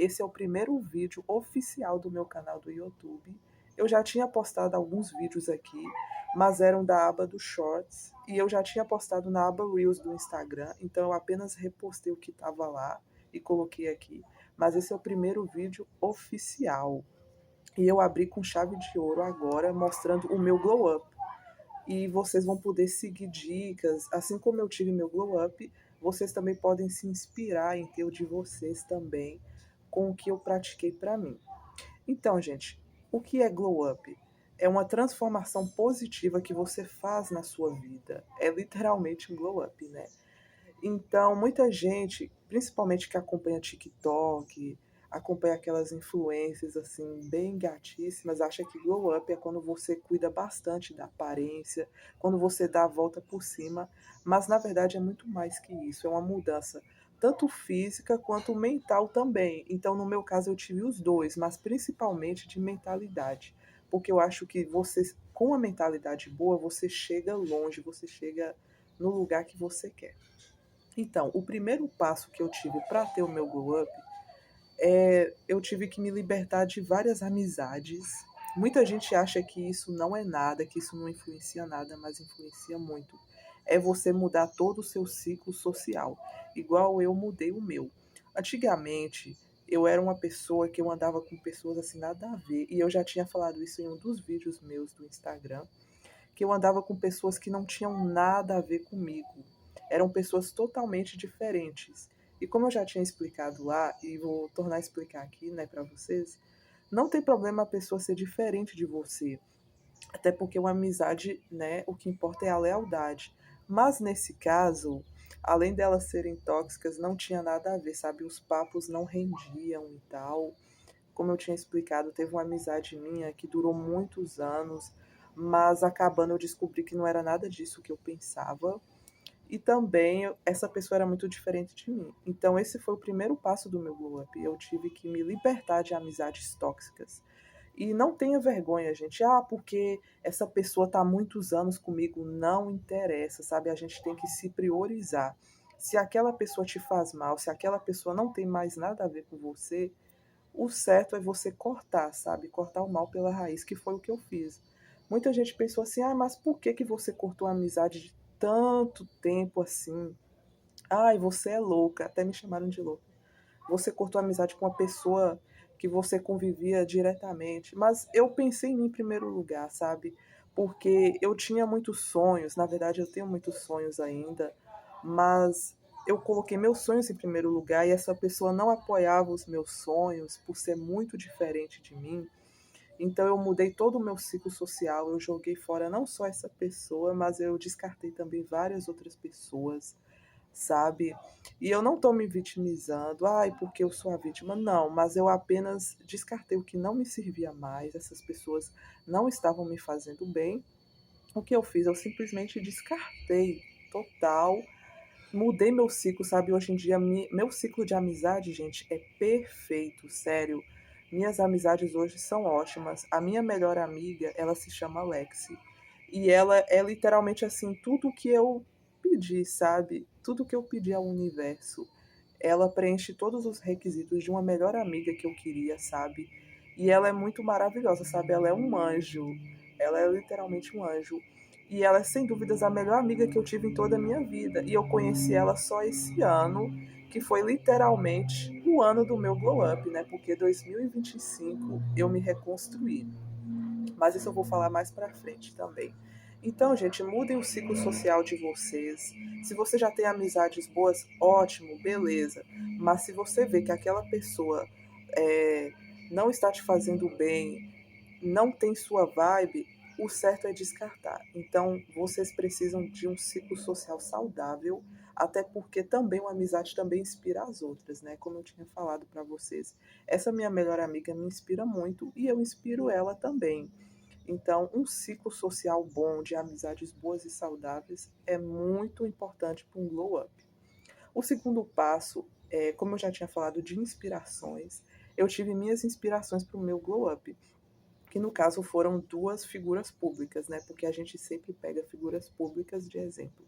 esse é o primeiro vídeo oficial do meu canal do YouTube. Eu já tinha postado alguns vídeos aqui, mas eram da aba do Shorts, e eu já tinha postado na aba Reels do Instagram, então eu apenas repostei o que estava lá e coloquei aqui. Mas esse é o primeiro vídeo oficial. E eu abri com chave de ouro agora, mostrando o meu glow up. E vocês vão poder seguir dicas, assim como eu tive meu glow up, vocês também podem se inspirar em ter o de vocês também, com o que eu pratiquei para mim. Então, gente, o que é glow up? É uma transformação positiva que você faz na sua vida. É literalmente um glow up, né? Então, muita gente, principalmente que acompanha TikTok, acompanha aquelas influências assim bem gatíssimas, acha que glow up é quando você cuida bastante da aparência, quando você dá a volta por cima, mas na verdade é muito mais que isso, é uma mudança tanto física quanto mental também. Então, no meu caso, eu tive os dois, mas principalmente de mentalidade, porque eu acho que você, com a mentalidade boa, você chega longe, você chega no lugar que você quer. Então, o primeiro passo que eu tive para ter o meu glow up é eu tive que me libertar de várias amizades. Muita gente acha que isso não é nada, que isso não influencia nada, mas influencia muito. É você mudar todo o seu ciclo social, igual eu mudei o meu. Antigamente, eu era uma pessoa que eu andava com pessoas assim nada a ver, e eu já tinha falado isso em um dos vídeos meus do Instagram, que eu andava com pessoas que não tinham nada a ver comigo. Eram pessoas totalmente diferentes. E como eu já tinha explicado lá, e vou tornar a explicar aqui, né, para vocês, não tem problema a pessoa ser diferente de você. Até porque uma amizade, né, o que importa é a lealdade. Mas nesse caso, além delas serem tóxicas, não tinha nada a ver, sabe? Os papos não rendiam e tal. Como eu tinha explicado, teve uma amizade minha que durou muitos anos, mas acabando eu descobri que não era nada disso que eu pensava. E também essa pessoa era muito diferente de mim. Então esse foi o primeiro passo do meu glow up. Eu tive que me libertar de amizades tóxicas. E não tenha vergonha, gente. Ah, porque essa pessoa está há muitos anos comigo, não interessa, sabe? A gente tem que se priorizar. Se aquela pessoa te faz mal, se aquela pessoa não tem mais nada a ver com você, o certo é você cortar, sabe? Cortar o mal pela raiz, que foi o que eu fiz. Muita gente pensou assim: ah, mas por que você cortou a amizade de tanto tempo assim? Ai, você é louca. Até me chamaram de louca. Você cortou a amizade com uma pessoa que você convivia diretamente. Mas eu pensei em mim em primeiro lugar, sabe? Porque eu tinha muitos sonhos, na verdade eu tenho muitos sonhos ainda, mas eu coloquei meus sonhos em primeiro lugar e essa pessoa não apoiava os meus sonhos por ser muito diferente de mim. Então eu mudei todo o meu ciclo social, eu joguei fora não só essa pessoa, mas eu descartei também várias outras pessoas, sabe? E eu não estou me vitimizando, ai, porque eu sou a vítima, não, mas eu apenas descartei o que não me servia mais, essas pessoas não estavam me fazendo bem. O que eu fiz? Eu simplesmente descartei total, mudei meu ciclo, sabe? Hoje em dia, meu ciclo de amizade, gente, é perfeito, sério. Minhas amizades hoje são ótimas. A minha melhor amiga, ela se chama Lexi. E ela é literalmente assim, tudo que eu pedi, sabe? Tudo que eu pedi ao universo. Ela preenche todos os requisitos de uma melhor amiga que eu queria, sabe? E ela é muito maravilhosa, sabe? Ela é um anjo. Ela é literalmente um anjo. E ela é sem dúvidas a melhor amiga que eu tive em toda a minha vida. E eu conheci ela só esse ano, que foi literalmente o ano do meu glow up, né? Porque 2025 eu me reconstruí. Mas isso eu vou falar mais pra frente também. Então, gente, mudem o ciclo social de vocês. Se você já tem amizades boas, ótimo, beleza. Mas se você vê que aquela pessoa é, não está te fazendo bem, não tem sua vibe, o certo é descartar. Então, vocês precisam de um ciclo social saudável, até porque também uma amizade também inspira as outras, né? Como eu tinha falado para vocês. Essa minha melhor amiga me inspira muito e eu inspiro ela também. Então, um ciclo social bom de amizades boas e saudáveis é muito importante para um glow up. O segundo passo, como eu já tinha falado de inspirações, eu tive minhas inspirações para o meu glow up, que no caso foram duas figuras públicas, né? Porque a gente sempre pega figuras públicas de exemplo,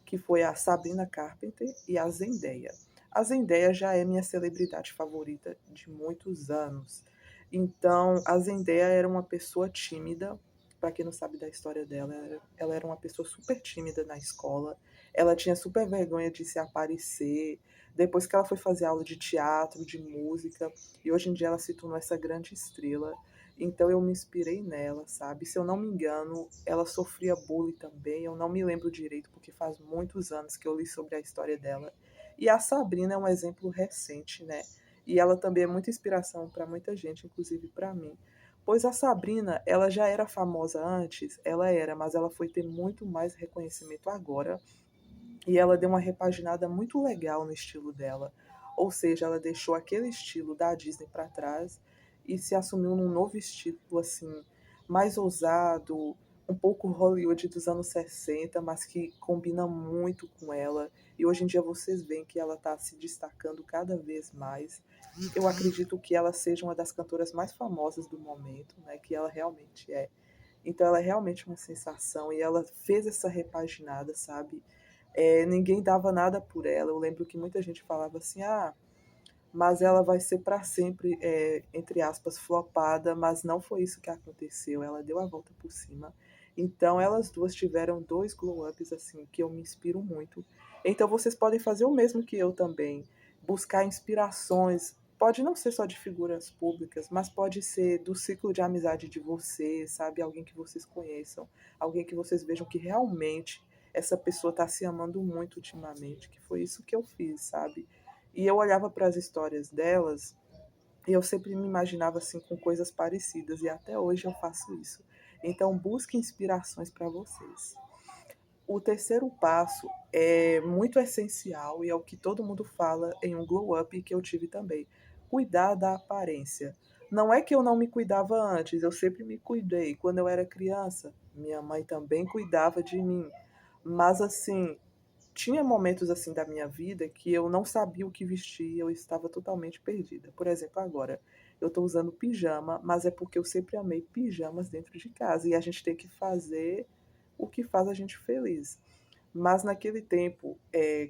que foi a Sabrina Carpenter e a Zendaya. A Zendaya já é minha celebridade favorita de muitos anos. Então, a Zendaya era uma pessoa tímida. Para quem não sabe da história dela, ela era uma pessoa super tímida na escola. Ela tinha super vergonha de se aparecer. Depois que ela foi fazer aula de teatro, de música, e hoje em dia ela se tornou essa grande estrela. Então eu me inspirei nela, sabe? Se eu não me engano, ela sofria bullying também. Eu não me lembro direito, porque faz muitos anos que eu li sobre a história dela. E a Sabrina é um exemplo recente, né? E ela também é muita inspiração para muita gente, inclusive para mim. Pois a Sabrina, ela já era famosa antes, ela era, mas ela foi ter muito mais reconhecimento agora, e ela deu uma repaginada muito legal no estilo dela. Ou seja, ela deixou aquele estilo da Disney para trás e se assumiu num novo estilo, assim, mais ousado, um pouco Hollywood dos anos 60, mas que combina muito com ela. E hoje em dia vocês veem que ela está se destacando cada vez mais. Eu acredito que ela seja uma das cantoras mais famosas do momento, né? Que ela realmente é. Então ela é realmente uma sensação e ela fez essa repaginada, sabe? Ninguém dava nada por ela. Eu lembro que muita gente falava assim, ah, mas ela vai ser para sempre, entre aspas, flopada, mas não foi isso que aconteceu. Ela deu a volta por cima. Então elas duas tiveram dois glow-ups assim que eu me inspiro muito. Então vocês podem fazer o mesmo que eu também, buscar inspirações. Pode não ser só de figuras públicas, mas pode ser do ciclo de amizade de vocês, sabe? Alguém que vocês conheçam, alguém que vocês vejam que realmente essa pessoa está se amando muito ultimamente, que foi isso que eu fiz, sabe? E eu olhava para as histórias delas e eu sempre me imaginava assim com coisas parecidas e até hoje eu faço isso. Então busque inspirações para vocês. O terceiro passo é muito essencial e é o que todo mundo fala em um glow up que eu tive também. Cuidar da aparência. Não é que eu não me cuidava antes, eu sempre me cuidei. Quando eu era criança, minha mãe também cuidava de mim. Mas assim, tinha momentos assim da minha vida que eu não sabia o que vestir, eu estava totalmente perdida. Por exemplo, agora eu estou usando pijama, mas é porque eu sempre amei pijamas dentro de casa e a gente tem que fazer o que faz a gente feliz. Mas naquele tempo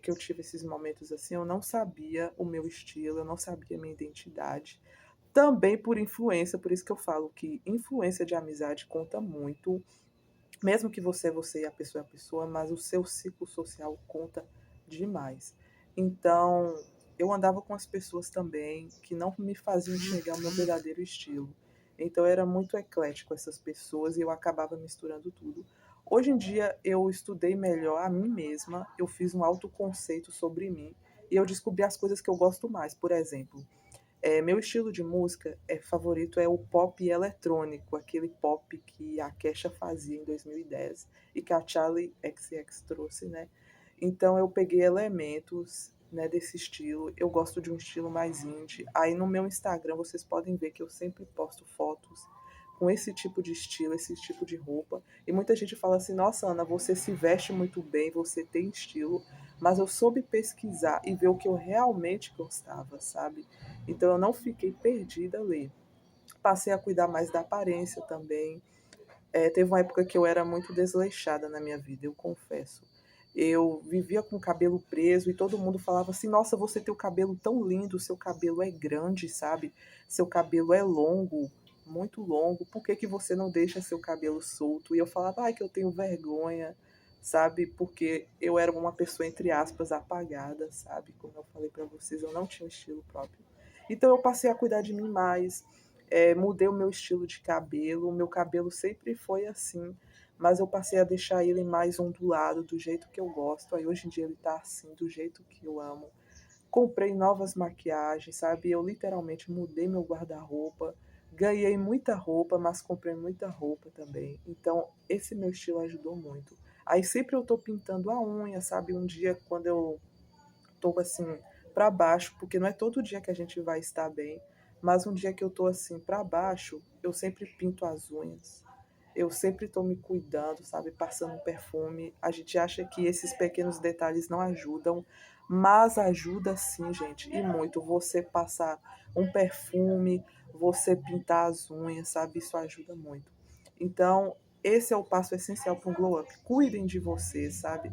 que eu tive esses momentos assim, eu não sabia o meu estilo, eu não sabia a minha identidade. Também por influência, por isso que eu falo que influência de amizade conta muito, mesmo que você e a pessoa é a pessoa, mas o seu ciclo social conta demais. Então, eu andava com as pessoas também que não me faziam enxergar o meu verdadeiro estilo. Então, era muito eclético essas pessoas e eu acabava misturando tudo. Hoje em dia, eu estudei melhor a mim mesma, eu fiz um autoconceito sobre mim e eu descobri as coisas que eu gosto mais. Por exemplo, meu estilo de música favorito é o pop eletrônico, aquele pop que a Kesha fazia em 2010 e que a Charli XCX trouxe, né? Então eu peguei elementos, né, desse estilo. Eu gosto de um estilo mais indie. Aí no meu Instagram vocês podem ver que eu sempre posto fotos com esse tipo de estilo, esse tipo de roupa. E muita gente fala assim: "Nossa, Ana, você se veste muito bem, você tem estilo". Mas eu soube pesquisar e ver o que eu realmente gostava, sabe? Então eu não fiquei perdida ali. Passei a cuidar mais da aparência também. Teve uma época que eu era muito desleixada na minha vida, eu confesso. Eu vivia com o cabelo preso e todo mundo falava assim: Nossa, você tem o cabelo tão lindo, seu cabelo é grande, sabe? Seu cabelo é longo, muito longo, por que, que você não deixa seu cabelo solto? E eu falava: Ai, que eu tenho vergonha, sabe? Porque eu era uma pessoa, entre aspas, apagada, sabe? Como eu falei para vocês, eu não tinha um estilo próprio. Então eu passei a cuidar de mim mais, mudei o meu estilo de cabelo, o meu cabelo sempre foi assim, mas eu passei a deixar ele mais ondulado, do jeito que eu gosto. Aí hoje em dia ele tá assim, do jeito que eu amo. Comprei novas maquiagens, sabe? Eu literalmente mudei meu guarda-roupa. Ganhei muita roupa, mas comprei muita roupa também. Então, esse meu estilo ajudou muito. Aí sempre eu tô pintando a unha, sabe? Um dia quando eu tô assim para baixo, porque não é todo dia que a gente vai estar bem, mas um dia que eu tô assim para baixo, eu sempre pinto as unhas. Eu sempre tô me cuidando, sabe, passando um perfume. A gente acha que esses pequenos detalhes não ajudam, mas ajuda sim, gente, e muito. Você passar um perfume, você pintar as unhas, sabe, isso ajuda muito. Então, esse é o passo essencial para um glow up. Cuidem de você, sabe?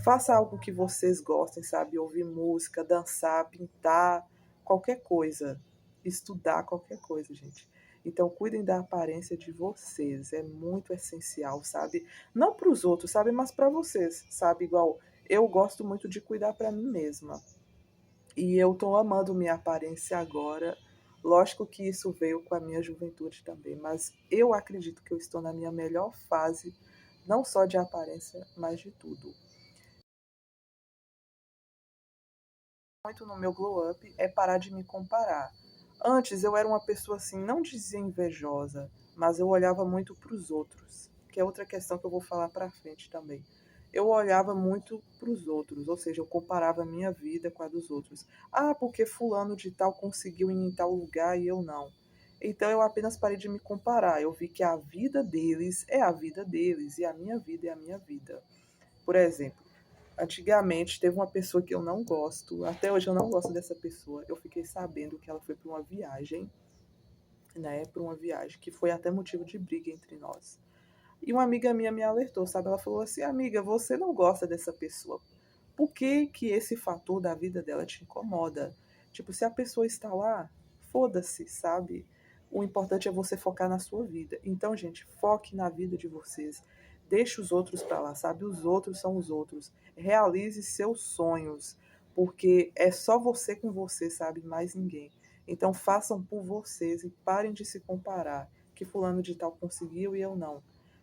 Faça algo que vocês gostem, sabe? Ouvir música, dançar, pintar, qualquer coisa. Estudar qualquer coisa, gente. Então, cuidem da aparência de vocês. É muito essencial, sabe? Não para os outros, sabe? Mas para vocês, sabe? Igual eu gosto muito de cuidar para mim mesma. E eu tô amando minha aparência agora. Lógico que isso veio com a minha juventude também, mas eu acredito que eu estou na minha melhor fase, não só de aparência, mas de tudo. Muito no meu glow up é parar de me comparar. Antes eu era uma pessoa assim, não dizia invejosa, mas eu olhava muito para os outros, que é outra questão que eu vou falar para frente também. Eu olhava muito para os outros, ou seja, eu comparava a minha vida com a dos outros. Ah, porque fulano de tal conseguiu ir em tal lugar e eu não. Então eu apenas parei de me comparar. Eu vi que a vida deles é a vida deles e a minha vida é a minha vida. Por exemplo, antigamente teve uma pessoa que eu não gosto, até hoje eu não gosto dessa pessoa. Eu fiquei sabendo que ela foi para uma viagem, né, para uma viagem que foi até motivo de briga entre nós. E uma amiga minha me alertou, sabe? Ela falou assim: "Amiga, você não gosta dessa pessoa. Por que que esse fator da vida dela te incomoda? Tipo, se a pessoa está lá, foda-se, sabe? O importante é você focar na sua vida. Então, gente, foque na vida de vocês. Deixe os outros para lá, sabe? Os outros são os outros. Realize seus sonhos, porque é só você com você, sabe? Mais ninguém. Então, façam por vocês e parem de se comparar. Que fulano de tal conseguiu e eu não.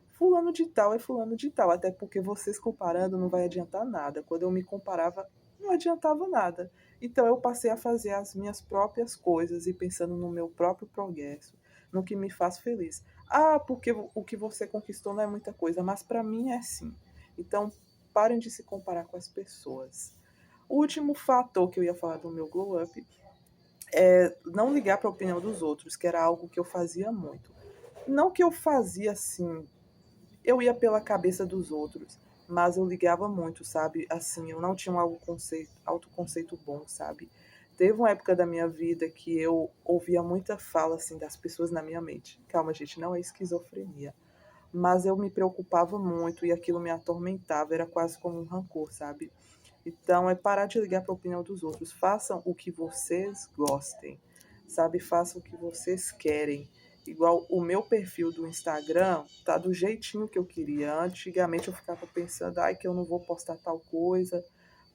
Fulano de tal é fulano de tal, até porque vocês comparando não vai adiantar nada. Quando eu me comparava, não adiantava nada. Então eu passei a fazer as minhas próprias coisas e pensando no meu próprio progresso, no que me faz feliz. Ah, porque o que você conquistou não é muita coisa, mas para mim é sim. Então parem de se comparar com as pessoas. O último fator que eu ia falar do meu glow up é não ligar para a opinião dos outros, que era algo que eu fazia muito. Não que eu fazia assim, eu ia pela cabeça dos outros, mas eu ligava muito, sabe? Assim, eu não tinha um autoconceito bom, sabe? Teve uma época da minha vida que eu ouvia muita fala assim das pessoas na minha mente. Calma, gente, não é esquizofrenia, mas eu me preocupava muito e aquilo me atormentava, era quase como um rancor, sabe? Então é parar de ligar para a opinião dos outros. Façam o que vocês gostem, sabe? Façam o que vocês querem. Igual o meu perfil do Instagram tá do jeitinho que eu queria. Antigamente eu ficava pensando, ai, que eu não vou postar tal coisa,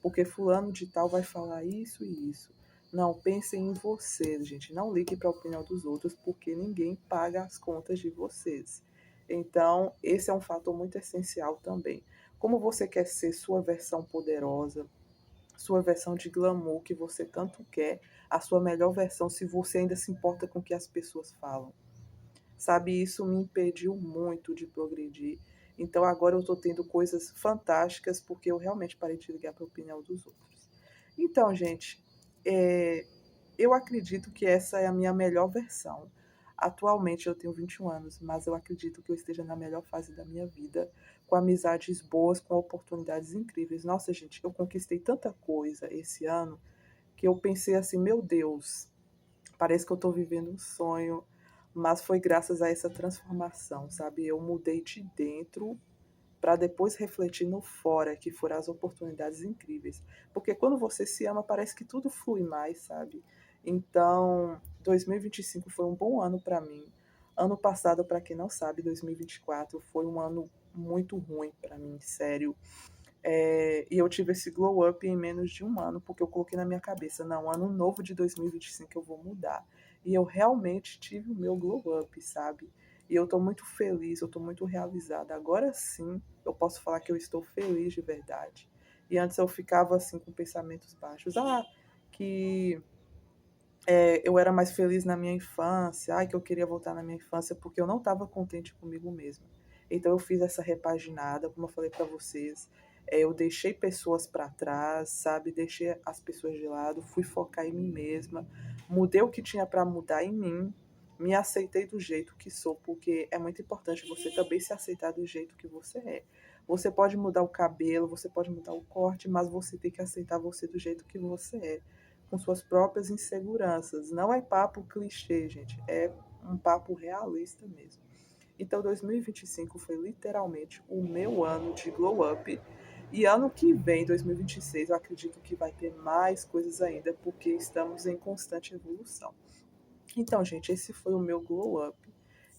porque fulano de tal vai falar isso e isso. Não, pensem em vocês, gente. Não ligue para a opinião dos outros, porque ninguém paga as contas de vocês. Então, esse é um fator muito essencial também. Como você quer ser sua versão poderosa, sua versão de glamour que você tanto quer, a sua melhor versão, se você ainda se importa com o que as pessoas falam. Sabe, isso me impediu muito de progredir. Então agora eu estou tendo coisas fantásticas porque eu realmente parei de ligar para a opinião dos outros. Então, gente, é, eu acredito que essa é a minha melhor versão. Atualmente eu tenho 21 anos, mas eu acredito que eu esteja na melhor fase da minha vida, com amizades boas, com oportunidades incríveis. Nossa, gente, eu conquistei tanta coisa esse ano que eu pensei assim, meu Deus, parece que eu estou vivendo um sonho, mas foi graças a essa transformação, sabe? Eu mudei de dentro para depois refletir no fora, que foram as oportunidades incríveis. Porque quando você se ama, parece que tudo flui mais, sabe? Então, 2025 foi um bom ano para mim. Ano passado, para quem não sabe, 2024 foi um ano muito ruim para mim, sério. E eu tive esse glow up em menos de um ano, porque eu coloquei na minha cabeça, não, ano novo de 2025 eu vou mudar. E eu realmente tive o meu glow up, sabe? E eu tô muito feliz, eu tô muito realizada. Agora sim, eu posso falar que eu estou feliz de verdade. E antes eu ficava assim com pensamentos baixos. Ah, que eu era mais feliz na minha infância, ai, que eu queria voltar na minha infância, porque eu não estava contente comigo mesma. Então eu fiz essa repaginada, como eu falei para vocês, eu deixei pessoas para trás, sabe? Deixei as pessoas de lado, fui focar em mim mesma, mudei o que tinha para mudar em mim, me aceitei do jeito que sou, porque é muito importante você também se aceitar do jeito que você é. Você pode mudar o cabelo, você pode mudar o corte, mas você tem que aceitar você do jeito que você é, com suas próprias inseguranças. Não é papo clichê, gente, é um papo realista mesmo. Então, 2025 foi literalmente o meu ano de glow up E ano que vem, 2026, eu acredito que vai ter mais coisas ainda, porque estamos em constante evolução. Então, gente, esse foi o meu glow up.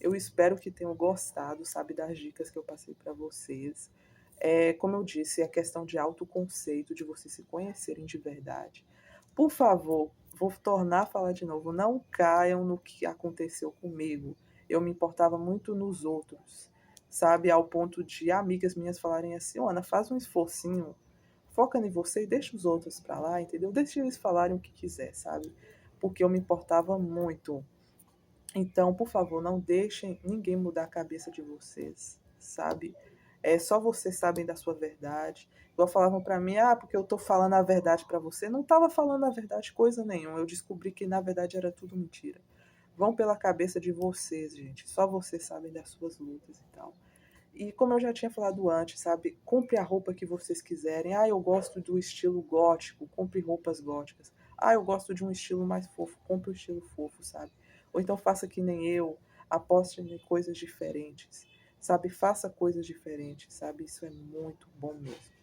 Eu espero que tenham gostado, sabe, das dicas que eu passei para vocês. Como eu disse, é questão de autoconceito, de vocês se conhecerem de verdade. Por favor, vou tornar a falar de novo, não caiam no que aconteceu comigo. Eu me importava muito nos outros, sabe, ao ponto de amigas minhas falarem assim: Ana, faz um esforcinho, foca em você e deixa os outros para lá, entendeu? Deixa eles falarem o que quiser, sabe? Porque eu me importava muito. Então, por favor, não deixem ninguém mudar a cabeça de vocês, sabe? Só vocês sabem da sua verdade. Igual falavam para mim, porque eu tô falando a verdade para você. Não tava falando a verdade coisa nenhuma. Eu descobri que na verdade era tudo mentira. Vão pela cabeça de vocês, gente. Só vocês sabem das suas lutas e tal. E como eu já tinha falado antes, sabe? Compre a roupa que vocês quiserem. Eu gosto do estilo gótico, compre roupas góticas. Eu gosto de um estilo mais fofo, compre o estilo fofo, sabe? Ou então faça que nem eu, aposte em coisas diferentes, sabe? Faça coisas diferentes, sabe? Isso é muito bom mesmo.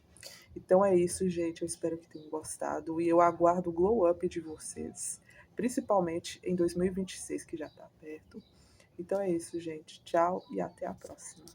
Então é isso, gente. Eu espero que tenham gostado e eu aguardo o glow up de vocês, principalmente em 2026, que já tá perto. Então é isso, gente. Tchau e até a próxima.